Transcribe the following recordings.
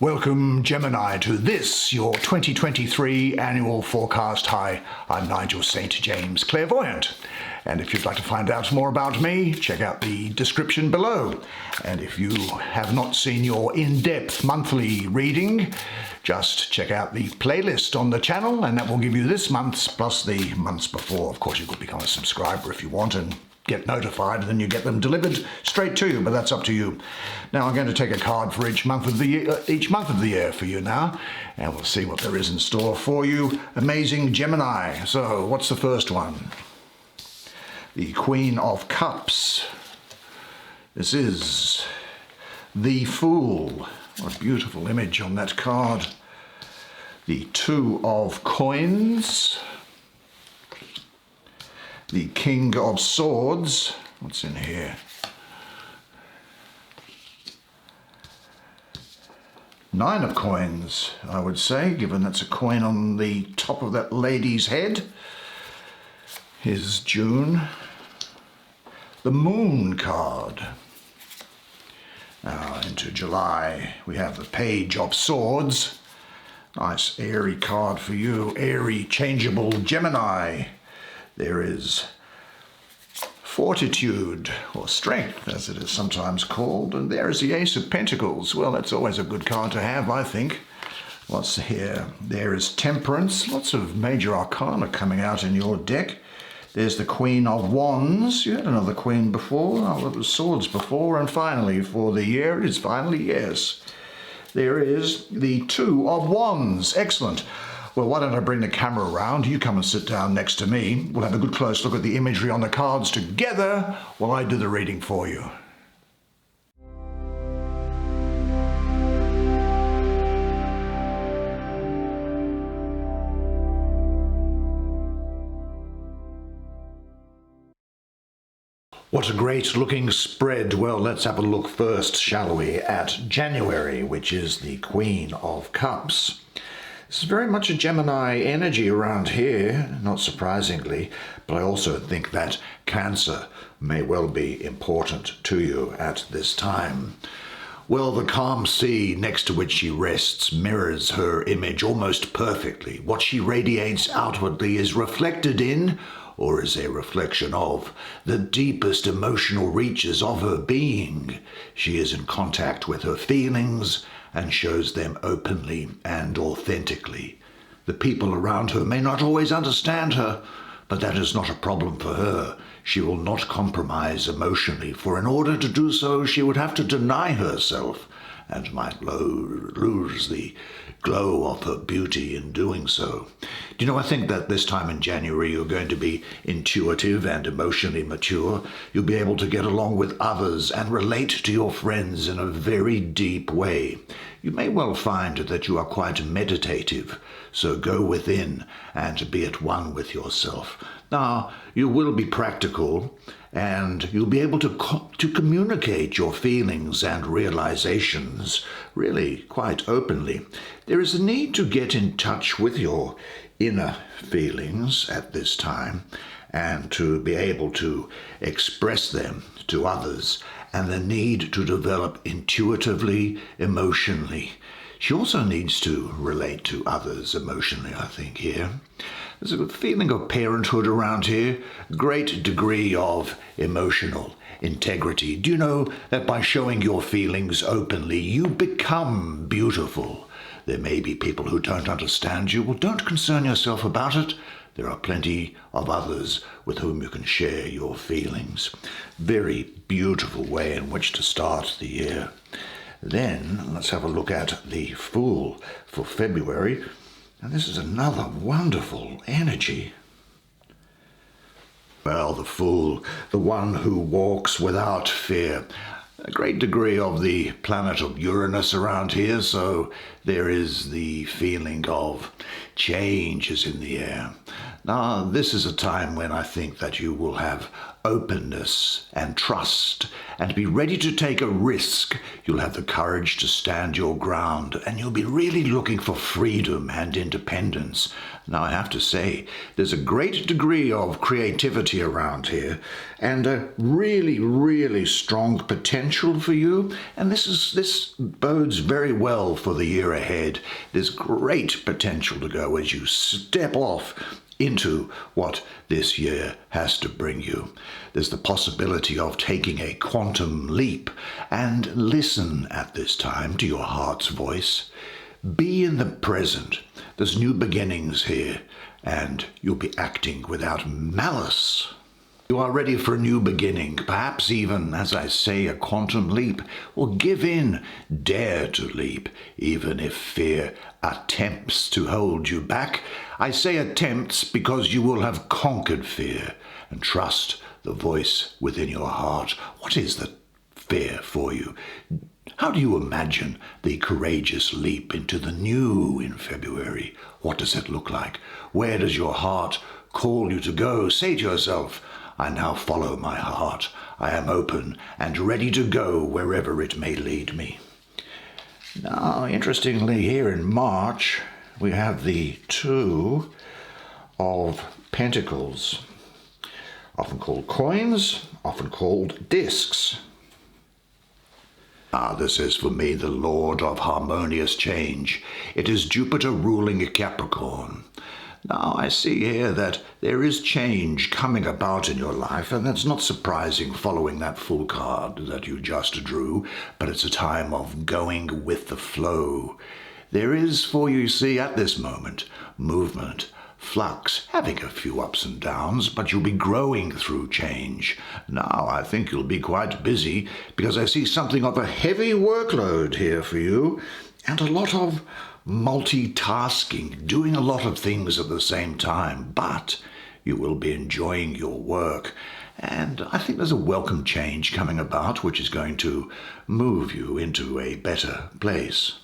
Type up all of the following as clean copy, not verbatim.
Welcome, Gemini, to this, your 2023 annual forecast. Hi, I'm Nigel Saint James, clairvoyant. And if you'd like to find out more about me, check out the description below. And if you have not seen your in-depth monthly reading, just check out the playlist on the channel, and that will give you this month's plus the months before. Of course, you could become a subscriber if you want and get notified, and then you get them delivered straight to you, but that's up to you. Now I'm going to take a card for each month of the year for you now, and we'll see what there is in store for you. Amazing Gemini. So what's the first one? The Queen of Cups. This is the Fool. What a beautiful image on that card. The Two of Coins. The King of Swords. What's in here? Nine of Coins, I would say, given that's a coin on the top of that lady's head. Here's June. The Moon card. Now into July, we have the Page of Swords. Nice airy card for you, airy, changeable Gemini. There is Fortitude, or Strength, as it is sometimes called. And there is the Ace of Pentacles. Well, that's always a good card to have, I think. What's here? There is Temperance. Lots of major arcana coming out in your deck. There's the Queen of Wands. You had another Queen before. Oh, it was Swords before. And finally, for the year, it is finally, yes. There is the Two of Wands. Excellent. Well, why don't I bring the camera around? You come and sit down next to me. We'll have a good close look at the imagery on the cards together while I do the reading for you. What a great looking spread. Well, let's have a look first, shall we, at January, which is the Queen of Cups. This is very much a Gemini energy around here, not surprisingly, but I also think that Cancer may well be important to you at this time. Well, the calm sea next to which she rests mirrors her image almost perfectly. What she radiates outwardly is reflected in, or is a reflection of, the deepest emotional reaches of her being. She is in contact with her feelings and shows them openly and authentically. The people around her may not always understand her, but that is not a problem for her. She will not compromise emotionally, for in order to do so, she would have to deny herself and might lose the glow of her beauty in doing so. Do you know, I think that this time in January you're going to be intuitive and emotionally mature. You'll be able to get along with others and relate to your friends in a very deep way. You may well find that you are quite meditative, so go within and be at one with yourself. Now, you will be practical, and you'll be able to communicate your feelings and realizations really quite openly. There is a need to get in touch with your inner feelings at this time and to be able to express them to others, and the need to develop intuitively, emotionally. She also needs to relate to others emotionally, I think, here. There's a good feeling of parenthood around here, great degree of emotional integrity. Do you know that by showing your feelings openly, you become beautiful? There may be people who don't understand you. Well, don't concern yourself about it. There are plenty of others with whom you can share your feelings. Very beautiful way in which to start the year. Then let's have a look at the Fool for February. And this is another wonderful energy. Well, the Fool, the one who walks without fear. A great degree of the planet of Uranus around here, so there is the feeling of change is in the air. Now, this is a time when I think that you will have openness and trust and be ready to take a risk. You'll have the courage to stand your ground, and you'll be really looking for freedom and independence. Now, I have to say, there's a great degree of creativity around here and a really, really strong potential for you. And this bodes very well for the year ahead. There's great potential to go as you step off into what this year has to bring you. There's the possibility of taking a quantum leap, and listen at this time to your heart's voice. Be in the present. There's new beginnings here, and you'll be acting without malice. You are ready for a new beginning, perhaps even, as I say, a quantum leap, or give in, dare to leap, even if fear attempts to hold you back. I say attempts because you will have conquered fear, and trust the voice within your heart. What is the fear for you? How do you imagine the courageous leap into the new in February? What does it look like? Where does your heart call you to go? Say to yourself, I now follow my heart. I am open and ready to go wherever it may lead me. Now, interestingly, here in March, we have the Two of Pentacles, often called coins, often called discs. This is for me the Lord of harmonious change. It is Jupiter ruling Capricorn. Now, I see here that there is change coming about in your life, and that's not surprising following that full card that you just drew, but it's a time of going with the flow. There is for you, see, at this moment, movement, flux, having a few ups and downs, but you'll be growing through change. Now, I think you'll be quite busy, because I see something of a heavy workload here for you, and a lot of multitasking, doing a lot of things at the same time, but you will be enjoying your work. And I think there's a welcome change coming about, which is going to move you into a better place.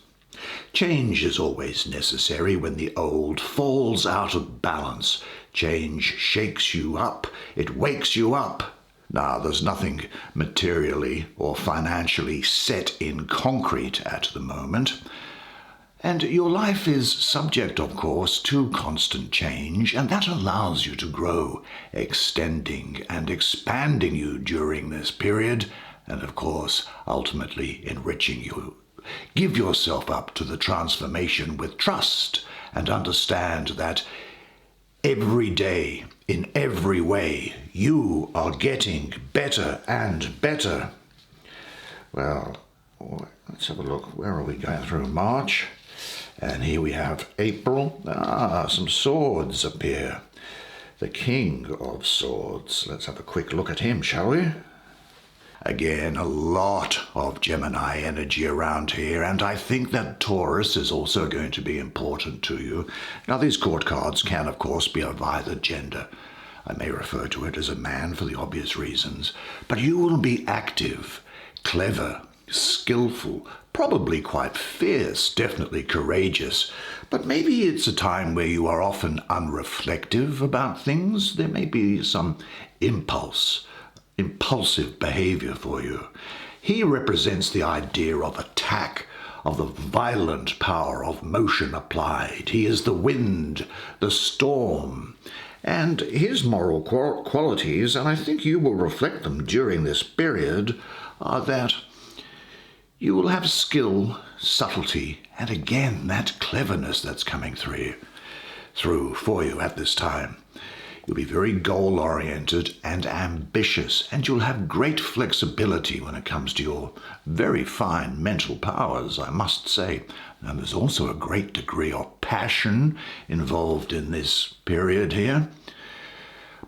Change is always necessary when the old falls out of balance. Change shakes you up. It wakes you up. Now, there's nothing materially or financially set in concrete at the moment. And your life is subject, of course, to constant change, and that allows you to grow, extending and expanding you during this period, and of course, ultimately enriching you. Give yourself up to the transformation with trust, and understand that every day, in every way, you are getting better and better. Well, let's have a look. Where are we going through? March. And here we have April. Some swords appear. The King of Swords. Let's have a quick look at him, shall we? Again, a lot of Gemini energy around here, and I think that Taurus is also going to be important to you. Now, these court cards can, of course, be of either gender. I may refer to it as a man for the obvious reasons, but you will be active, clever, skillful, probably quite fierce, definitely courageous, but maybe it's a time where you are often unreflective about things. There may be some impulsive behavior for you. He represents the idea of attack, of the violent power of motion applied. He is the wind, the storm, and his moral qualities, and I think you will reflect them during this period, are that you will have skill, subtlety, and again, that cleverness that's coming through for you at this time. You'll be very goal-oriented and ambitious, and you'll have great flexibility when it comes to your very fine mental powers, I must say. And there's also a great degree of passion involved in this period here.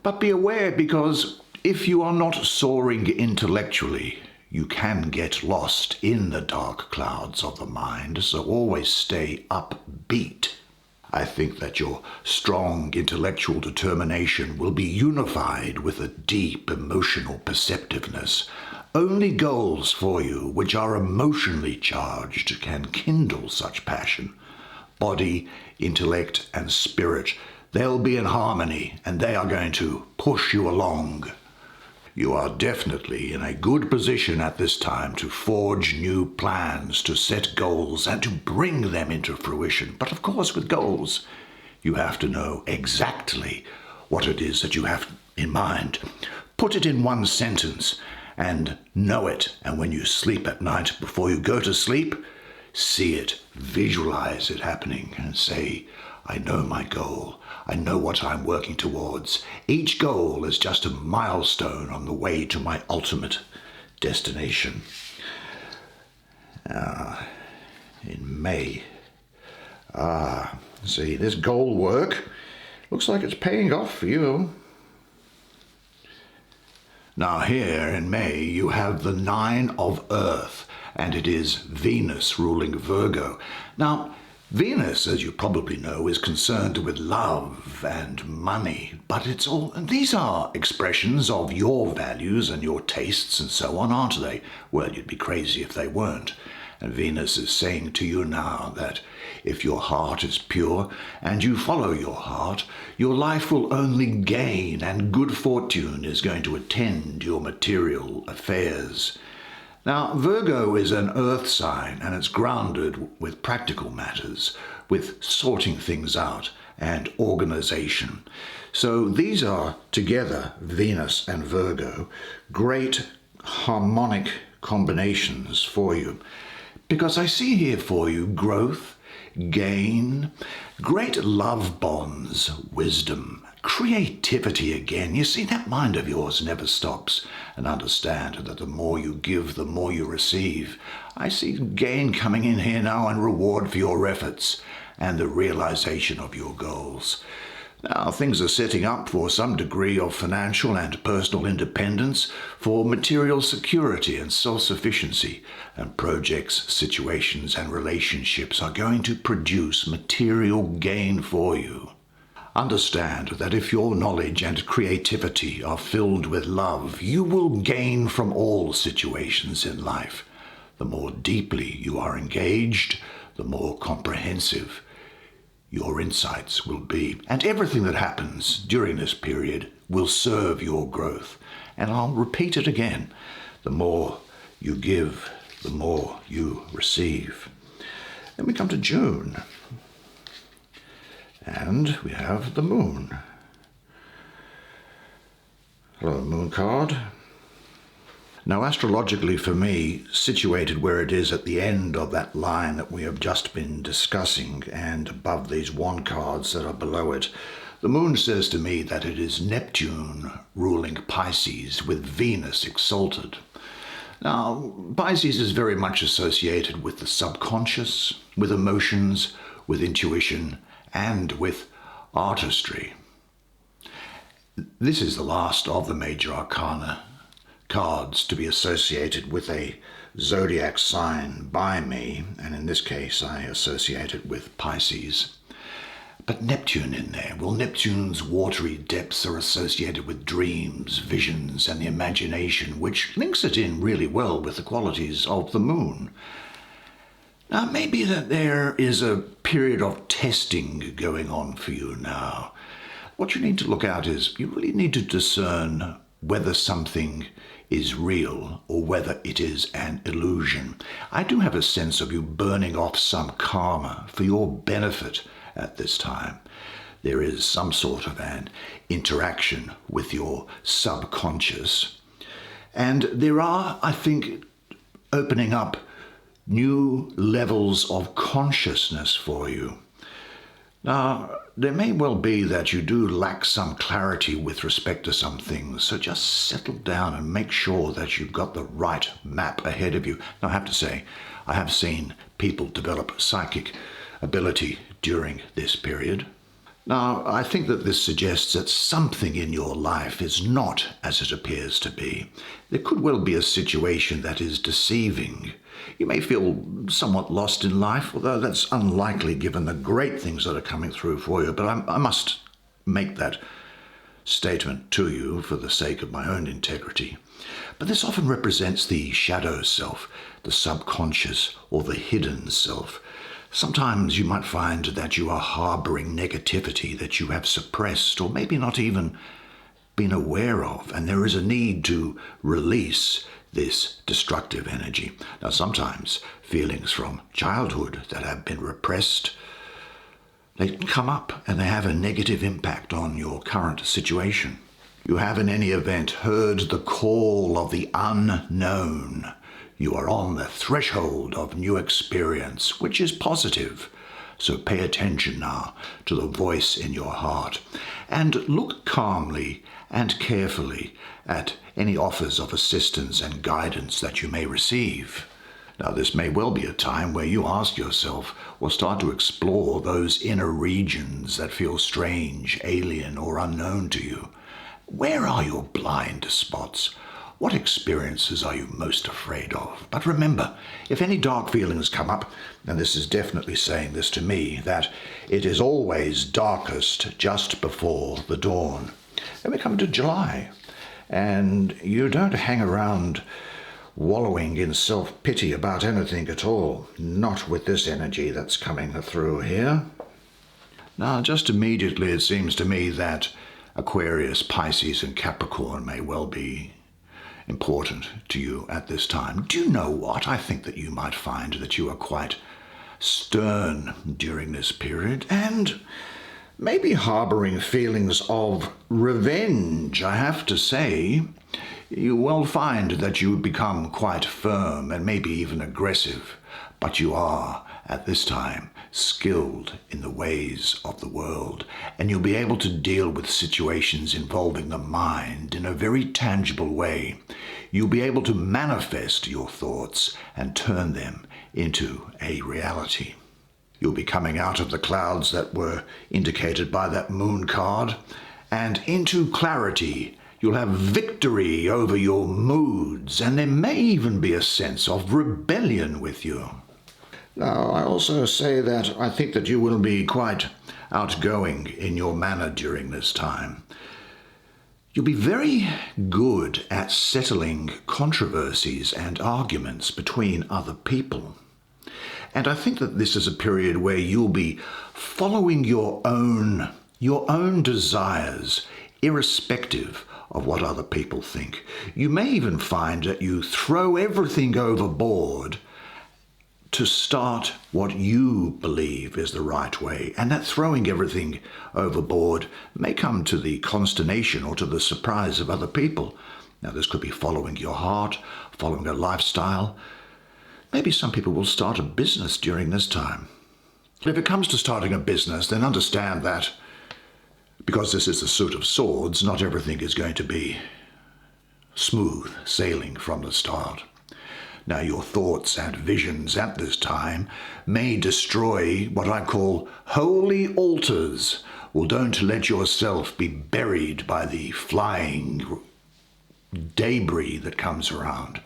But be aware, because if you are not soaring intellectually, you can get lost in the dark clouds of the mind, so always stay upbeat. I think that your strong intellectual determination will be unified with a deep emotional perceptiveness. Only goals for you which are emotionally charged can kindle such passion. Body, intellect, and spirit, They'll be in harmony, and they are going to push you along. You are definitely in a good position at this time to forge new plans, to set goals, and to bring them into fruition. But of course, with goals, you have to know exactly what it is that you have in mind. Put it in one sentence and know it. And when you sleep at night, before you go to sleep, see it, visualize it happening, and say, I know my goal. I know what I'm working towards. Each goal is just a milestone on the way to my ultimate destination. In May. See, this goal work looks like it's paying off for you. Now here in May you have the 9 of Earth, and it is Venus ruling Virgo. Now, Venus, as you probably know, is concerned with love and money, but these are expressions of your values and your tastes and so on, aren't they? Well, you'd be crazy if they weren't. And Venus is saying to you now that if your heart is pure and you follow your heart, your life will only gain, and good fortune is going to attend your material affairs. Now, Virgo is an earth sign, and it's grounded with practical matters, with sorting things out and organization. So these are together, Venus and Virgo, great harmonic combinations for you. Because I see here for you growth, gain, great love bonds, wisdom, creativity again. You see, that mind of yours never stops. And understand that the more you give, the more you receive. I see gain coming in here now, and reward for your efforts and the realization of your goals. Now, things are setting up for some degree of financial and personal independence, for material security and self-sufficiency, and projects, situations, and relationships are going to produce material gain for you. Understand that if your knowledge and creativity are filled with love, you will gain from all situations in life. The more deeply you are engaged, the more comprehensive your insights will be. And everything that happens during this period will serve your growth. And I'll repeat it again. The more you give, the more you receive. Then we come to June. And we have the moon. Hello, moon card. Now, astrologically for me, situated where it is at the end of that line that we have just been discussing, and above these wand cards that are below it, the moon says to me that it is Neptune ruling Pisces with Venus exalted. Now, Pisces is very much associated with the subconscious, with emotions, with intuition, and with artistry. This is the last of the major arcana cards to be associated with a zodiac sign by me, and in this case I associate it with Pisces. But Neptune in there, well, Neptune's watery depths are associated with dreams, visions, and the imagination, which links it in really well with the qualities of the moon. Now, maybe that there is a period of testing going on for you now. What you need to look out is you really need to discern whether something is real or whether it is an illusion. I do have a sense of you burning off some karma for your benefit at this time. There is some sort of an interaction with your subconscious. And there are, I think, opening up new levels of consciousness for you. Now, there may well be that you do lack some clarity with respect to some things, so just settle down and make sure that you've got the right map ahead of you. Now, I have to say, I have seen people develop psychic ability during this period. Now, I think that this suggests that something in your life is not as it appears to be. There could well be a situation that is deceiving. You may feel somewhat lost in life, although that's unlikely given the great things that are coming through for you. But I must make that statement to you for the sake of my own integrity. But this often represents the shadow self, the subconscious or the hidden self. Sometimes you might find that you are harboring negativity that you have suppressed or maybe not even been aware of, and there is a need to release this destructive energy. Now, sometimes feelings from childhood that have been repressed, they can come up and they have a negative impact on your current situation. You have in any event heard the call of the unknown. You are on the threshold of new experience, which is positive. So pay attention now to the voice in your heart and look calmly and carefully at any offers of assistance and guidance that you may receive. Now, this may well be a time where you ask yourself or start to explore those inner regions that feel strange, alien, or unknown to you. Where are your blind spots? What experiences are you most afraid of? But remember, if any dark feelings come up, and this is definitely saying this to me, that it is always darkest just before the dawn. Then we come to July, and you don't hang around wallowing in self-pity about anything at all. Not with this energy that's coming through here. Now, just immediately it seems to me that Aquarius, Pisces, and Capricorn may well be important to you at this time. Do you know what? I think that you might find that you are quite stern during this period and maybe harboring feelings of revenge. I have to say, you will find that you become quite firm and maybe even aggressive, but you are, at this time, skilled in the ways of the world, and you'll be able to deal with situations involving the mind in a very tangible way. You'll be able to manifest your thoughts and turn them into a reality. You'll be coming out of the clouds that were indicated by that moon card and into clarity. You'll have victory over your moods, and there may even be a sense of rebellion with you. Now, I also say that I think that you will be quite outgoing in your manner during this time. You'll be very good at settling controversies and arguments between other people. And I think that this is a period where you'll be following your own desires, irrespective of what other people think. You may even find that you throw everything overboard to start what you believe is the right way. And that throwing everything overboard may come to the consternation or to the surprise of other people. Now, this could be following your heart, following a lifestyle. Maybe some people will start a business during this time. If it comes to starting a business, then understand that because this is the suit of swords, not everything is going to be smooth sailing from the start. Now, your thoughts and visions at this time may destroy what I call holy altars. Well, don't let yourself be buried by the flying debris that comes around.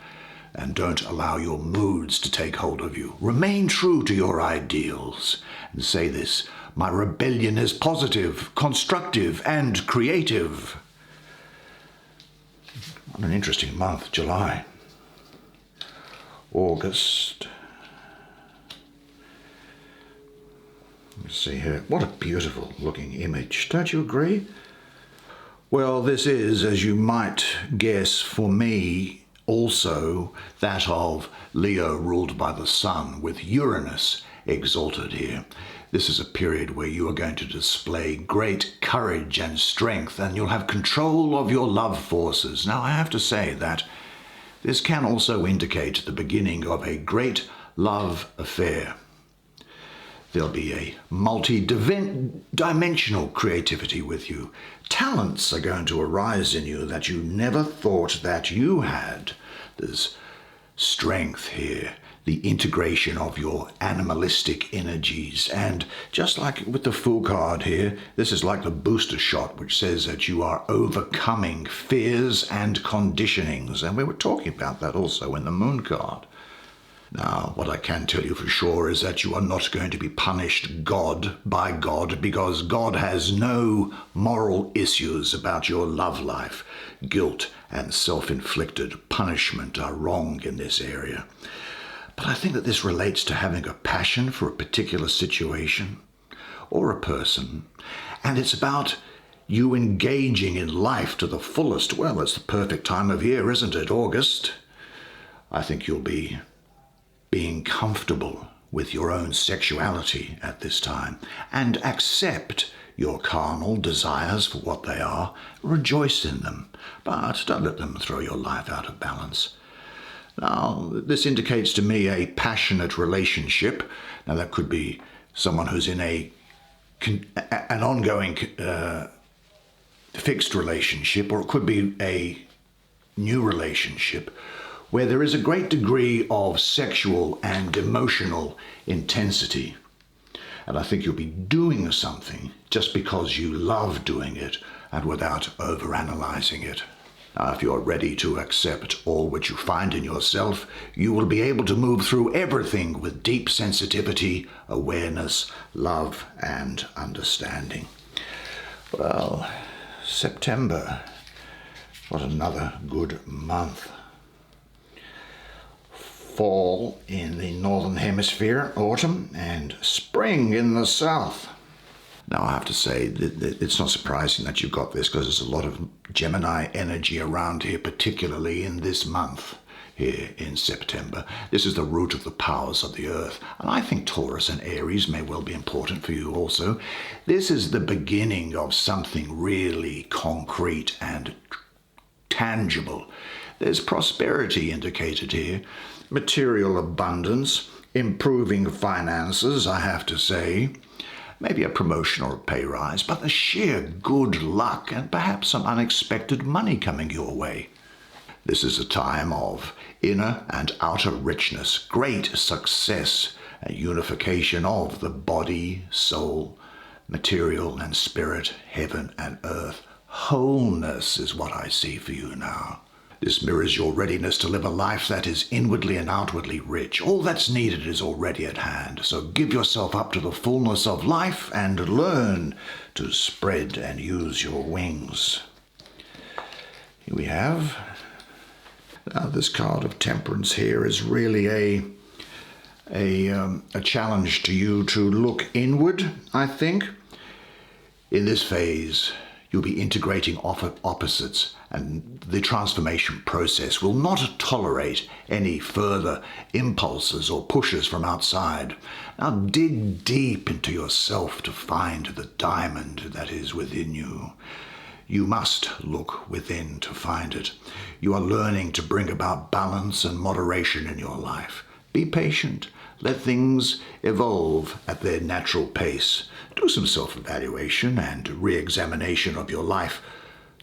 And don't allow your moods to take hold of you. Remain true to your ideals. And say this: my rebellion is positive, constructive, and creative. What an interesting month, July. August. Let's see here. What a beautiful looking image. Don't you agree? Well, this is, as you might guess, for me, also that of Leo ruled by the sun, with Uranus exalted here. This is a period where you are going to display great courage and strength, and you'll have control of your love forces. Now, I have to say that this can also indicate the beginning of a great love affair. There'll be a multi-dimensional creativity with you. Talents are going to arise in you that you never thought that you had. There's strength here, the integration of your animalistic energies. And just like with the Fool card here, this is like the booster shot, which says that you are overcoming fears and conditionings. And we were talking about that also in the Moon card. Now, what I can tell you for sure is that you are not going to be punished by God, because God has no moral issues about your love life. Guilt and self-inflicted punishment are wrong in this area. But I think that this relates to having a passion for a particular situation or a person, and it's about you engaging in life to the fullest. Well, it's the perfect time of year, isn't it? August. I think you'll be being comfortable with your own sexuality at this time and accept your carnal desires for what they are. Rejoice in them, but don't let them throw your life out of balance. Now, this indicates to me a passionate relationship. Now, that could be someone who's in an ongoing fixed relationship, or it could be a new relationship where there is a great degree of sexual and emotional intensity. And I think you'll be doing something just because you love doing it and without overanalyzing it. Now, if you're ready to accept all which you find in yourself, you will be able to move through everything with deep sensitivity, awareness, love, and understanding. Well, September, what another good month. Fall in the northern hemisphere, autumn, and spring in the south. Now, I have to say that it's not surprising that you've got this, because there's a lot of Gemini energy around here, particularly in this month here in September. This is the root of the powers of the earth. And I think Taurus and Aries may well be important for you also. This is the beginning of something really concrete and tangible. There's prosperity indicated here, material abundance, improving finances, I have to say, maybe a promotion or a pay rise, but the sheer good luck and perhaps some unexpected money coming your way. This is a time of inner and outer richness, great success, a unification of the body, soul, material and spirit, heaven and earth. Wholeness is what I see for you now. This mirrors your readiness to live a life that is inwardly and outwardly rich. All that's needed is already at hand. So give yourself up to the fullness of life and learn to spread and use your wings. Here we have. Now, this card of Temperance here is really a challenge to you to look inward, I think. In this phase, you'll be integrating opposites, and the transformation process will not tolerate any further impulses or pushes from outside. Now dig deep into yourself to find the diamond that is within you. You must look within to find it. You are learning to bring about balance and moderation in your life. Be patient. Let things evolve at their natural pace. Do some self-evaluation and re-examination of your life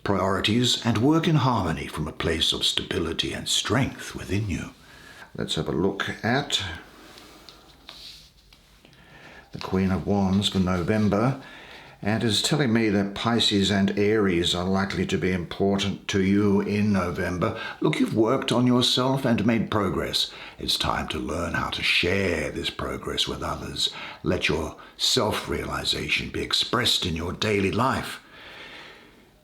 priorities and work in harmony from a place of stability and strength within you. Let's have a look at the Queen of Wands for November, and is telling me that Pisces and Aries are likely to be important to you in November. Look, you've worked on yourself and made progress. It's time to learn how to share this progress with others. Let your self-realization be expressed in your daily life.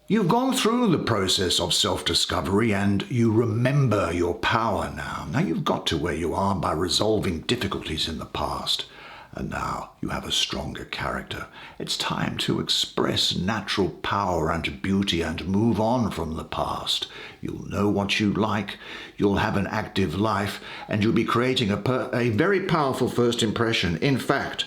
You've gone through the process of self-discovery and you remember your power now. Now you've got to where you are by resolving difficulties in the past. And now you have a stronger character. It's time to express natural power and beauty and move on from the past. You'll know what you like, you'll have an active life, and you'll be creating a very powerful first impression. In fact,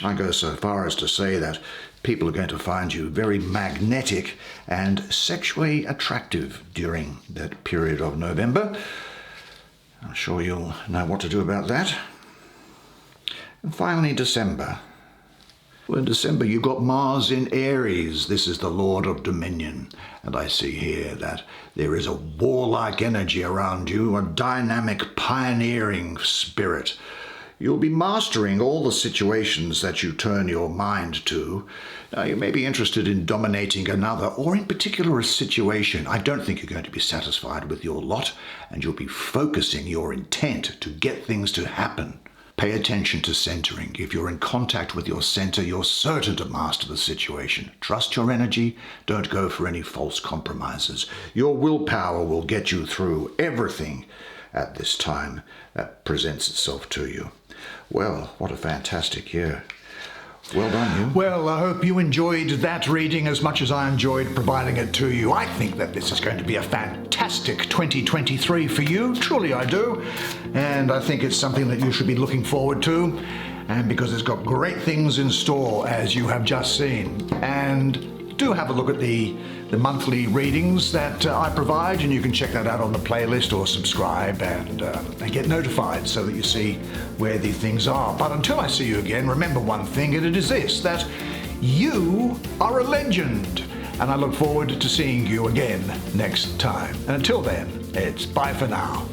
I go so far as to say that people are going to find you very magnetic and sexually attractive during that period of November. I'm sure you'll know what to do about that. And finally, December. Well, in December, you've got Mars in Aries. This is the Lord of Dominion. And I see here that there is a warlike energy around you, a dynamic, pioneering spirit. You'll be mastering all the situations that you turn your mind to. Now, you may be interested in dominating another, or in particular a situation. I don't think you're going to be satisfied with your lot, and you'll be focusing your intent to get things to happen. Pay attention to centering. If you're in contact with your center, you're certain to master the situation. Trust your energy. Don't go for any false compromises. Your willpower will get you through everything at this time that presents itself to you. Well, what a fantastic year. Well done, you. Well, I hope you enjoyed that reading as much as I enjoyed providing it to you. I think that this is going to be a fantastic 2023 for you. Truly I do. And I think it's something that you should be looking forward to. And because it's got great things in store, as you have just seen. And do have a look at the monthly readings that I provide, and you can check that out on the playlist or subscribe and get notified so that you see where these things are. But until I see you again, remember one thing, and it is this, that you are a legend. And I look forward to seeing you again next time. And until then, it's bye for now.